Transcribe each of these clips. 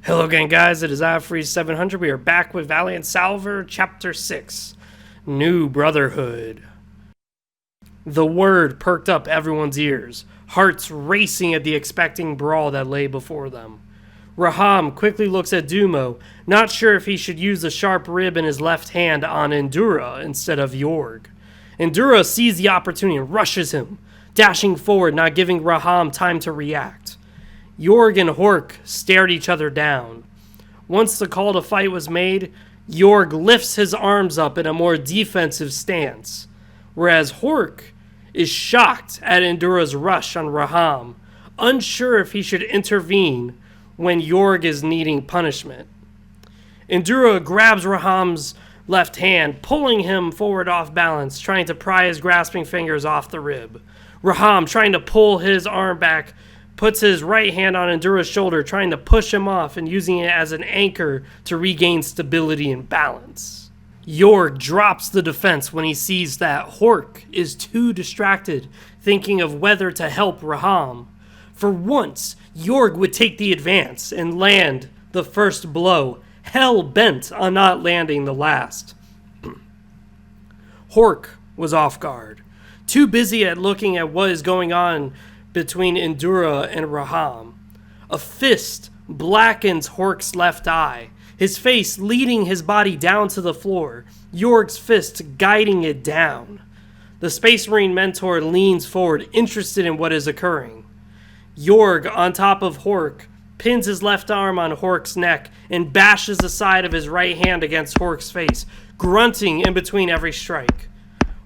Hello again, guys. It is iFreeze700. We are back with Valiant Salvor, Chapter 6, New Brotherhood. The word perked up everyone's ears, hearts racing at the expecting brawl that lay before them. Raham quickly looks at Dumo, not sure if he should use the sharp rib in his left hand on Endura instead of Jorg. Endura sees the opportunity and rushes him, dashing forward, not giving Raham time to react. Jorg and Hork stared each other down. Once the call to fight was made, Jorg lifts his arms up in a more defensive stance, whereas Hork is shocked at Endura's rush on Raham, unsure if he should intervene when Jorg is needing punishment. Endura grabs Raham's left hand, pulling him forward off balance, trying to pry his grasping fingers off the rib. Raham, trying to pull his arm back, puts his right hand on Endura's shoulder, trying to push him off and using it as an anchor to regain stability and balance. Jorg drops the defense when he sees that Hork is too distracted, thinking of whether to help Raham. For once, Jorg would take the advance and land the first blow, hell-bent on not landing the last. Hork was off guard, too busy at looking at what is going on between Endura and Raham. A fist blackens Hork's left eye, his face leading his body down to the floor, Jorg's fist guiding it down. The Space Marine mentor leans forward, interested in what is occurring. Jorg, on top of Hork, pins his left arm on Hork's neck and bashes the side of his right hand against Hork's face, grunting in between every strike.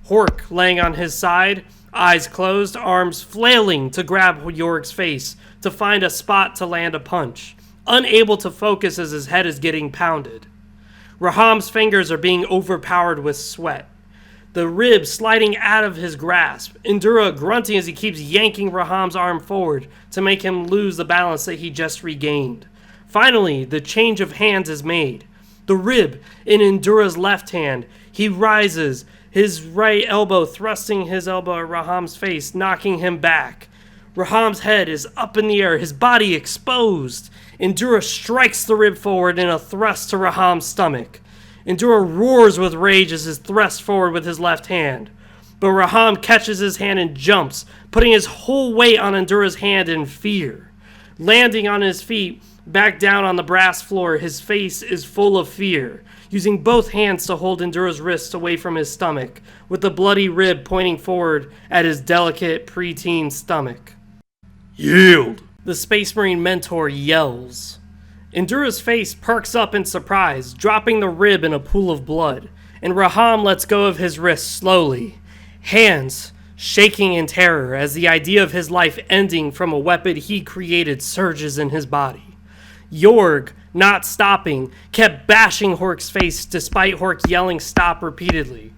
Hork, laying on his side, eyes closed, arms flailing to grab Jorg's face to find a spot to land a punch, unable to focus as his head is getting pounded. Raham's fingers are being overpowered with sweat, the rib sliding out of his grasp, Endura grunting as he keeps yanking Raham's arm forward to make him lose the balance that he just regained. Finally, the change of hands is made. The rib in Endura's left hand, he rises, his right elbow thrusting his elbow at Raham's face, knocking him back. Raham's head is up in the air, his body exposed. Endura strikes the rib forward in a thrust to Raham's stomach. Endura roars with rage as his thrust forward with his left hand. But Raham catches his hand and jumps, putting his whole weight on Endura's hand in fear. Landing on his feet, back down on the brass floor, his face is full of fear, using both hands to hold Endura's wrists away from his stomach, with the bloody rib pointing forward at his delicate preteen stomach. Yield! The Space Marine mentor yells. Endura's face perks up in surprise, dropping the rib in a pool of blood, and Raham lets go of his wrist slowly, hands shaking in terror as the idea of his life ending from a weapon he created surges in his body. Jorg, not stopping, kept bashing Hork's face despite Hork yelling stop repeatedly.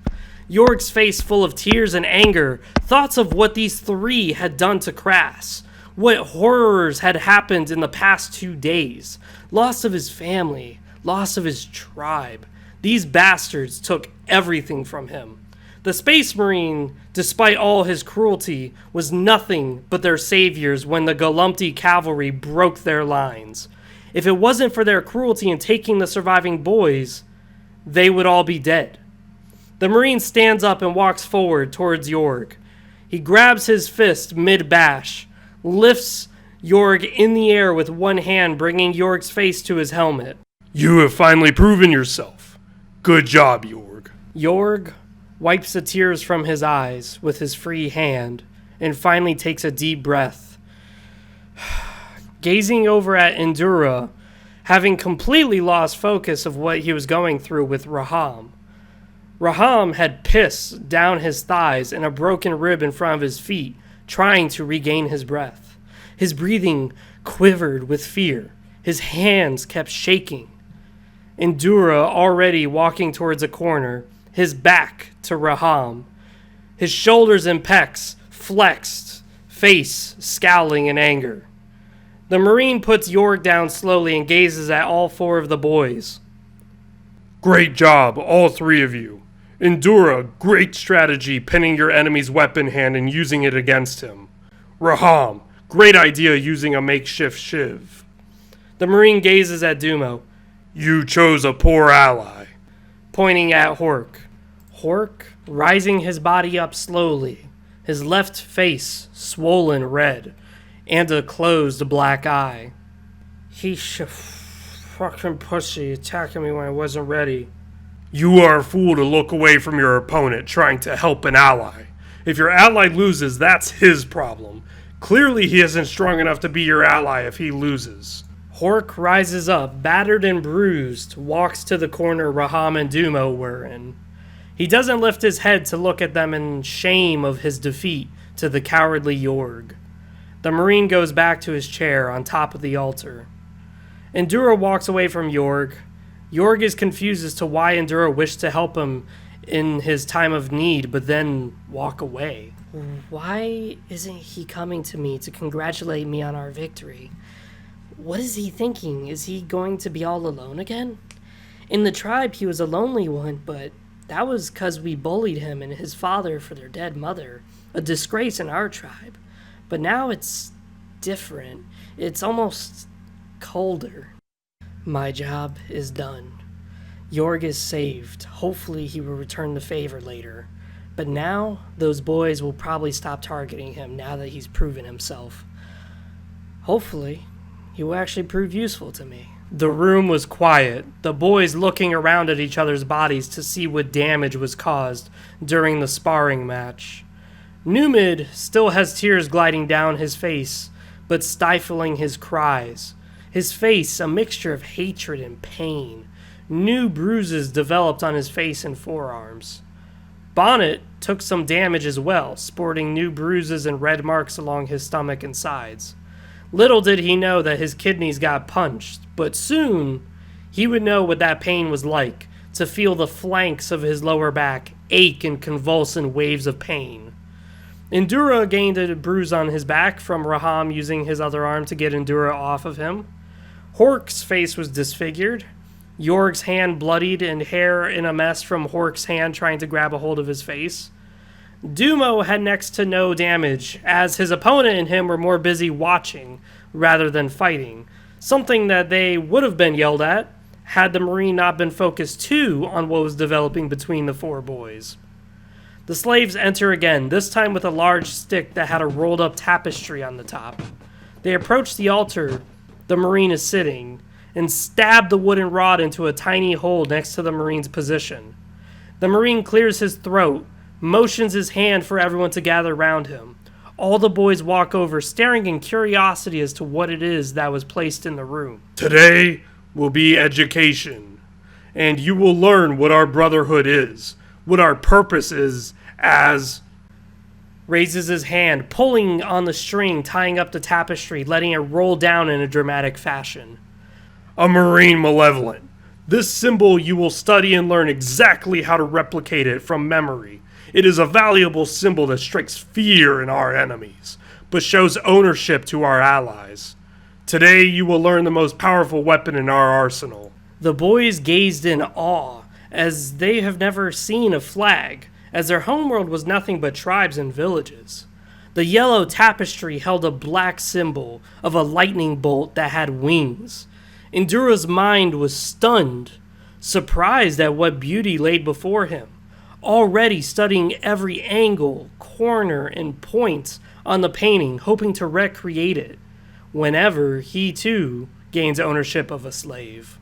Jorg's face full of tears and anger, thoughts of what these three had done to Crass, what horrors had happened in the past 2 days, loss of his family, loss of his tribe. These bastards took everything from him. The Space Marine, despite all his cruelty, was nothing but their saviors when the Galumpty cavalry broke their lines. If it wasn't for their cruelty in taking the surviving boys, they would all be dead. The Marine stands up and walks forward towards Jorg. He grabs his fist mid-bash, lifts Jorg in the air with one hand, bringing Jorg's face to his helmet. You have finally proven yourself. Good job, Jorg. Jorg wipes the tears from his eyes with his free hand and finally takes a deep breath. Gazing over at Endura, having completely lost focus of what he was going through with Raham. Raham had piss down his thighs and a broken rib in front of his feet, trying to regain his breath. His breathing quivered with fear. His hands kept shaking. Endura already walking towards a corner, his back to Raham. His shoulders and pecs flexed, face scowling in anger. The Marine puts Jorg down slowly and gazes at all 4 of the boys. Great job, all 3 of you. Endura, great strategy pinning your enemy's weapon hand and using it against him. Raham, great idea using a makeshift shiv. The Marine gazes at Dumo, You chose a poor ally. pointing at Hork. Hork, rising his body up slowly, his left face swollen red, and a closed black eye. He's a fucking pussy attacking me when I wasn't ready. You are a fool to look away from your opponent trying to help an ally. If your ally loses, that's his problem. Clearly he isn't strong enough to be your ally if he loses. Hork rises up, battered and bruised, walks to the corner Raham and Dumo were in. He doesn't lift his head to look at them in shame of his defeat to the cowardly Jorg. The Marine goes back to his chair on top of the altar. Endura walks away from Jorg. Jorg is confused as to why Endura wished to help him in his time of need, but then walk away. Why isn't he coming to me to congratulate me on our victory? What is he thinking? Is he going to be all alone again? In the tribe, he was a lonely one, but that was 'cause we bullied him and his father for their dead mother, a disgrace in our tribe. But now it's different. It's almost colder. My job is done. Jorg is saved. Hopefully he will return the favor later. But now, those boys will probably stop targeting him now that he's proven himself. Hopefully, he will actually prove useful to me. The room was quiet, the boys looking around at each other's bodies to see what damage was caused during the sparring match. Numid still has tears gliding down his face, but stifling his cries. His face a mixture of hatred and pain. New bruises developed on his face and forearms. Bonnet took some damage as well, sporting new bruises and red marks along his stomach and sides. Little did he know that his kidneys got punched, but soon he would know what that pain was like, to feel the flanks of his lower back ache and convulse in waves of pain. Endura gained a bruise on his back from Raham using his other arm to get Endura off of him. Hork's face was disfigured, Jorg's hand bloodied and hair in a mess from Hork's hand trying to grab a hold of his face. Dumo had next to no damage, as his opponent and him were more busy watching rather than fighting, something that they would have been yelled at had the Marine not been focused too on what was developing between the four boys. The slaves enter again, this time with a large stick that had a rolled up tapestry on the top. They approach the altar the Marine is sitting, and stab the wooden rod into a tiny hole next to the Marine's position. The Marine clears his throat, motions his hand for everyone to gather around him. All the boys walk over, staring in curiosity as to what it is that was placed in the room. Today will be education, and you will learn what our Brotherhood is, what our purpose is as... Raises his hand, pulling on the string, tying up the tapestry, letting it roll down in a dramatic fashion. A Marine Malevolent. This symbol you will study and learn exactly how to replicate it from memory. It is a valuable symbol that strikes fear in our enemies, but shows ownership to our allies. Today you will learn the most powerful weapon in our arsenal. The boys gazed in awe, as they have never seen a flag, as their homeworld was nothing but tribes and villages. The yellow tapestry held a black symbol of a lightning bolt that had wings. Endura's mind was stunned, surprised at what beauty laid before him, already studying every angle, corner, and point on the painting, hoping to recreate it whenever he too gains ownership of a slave.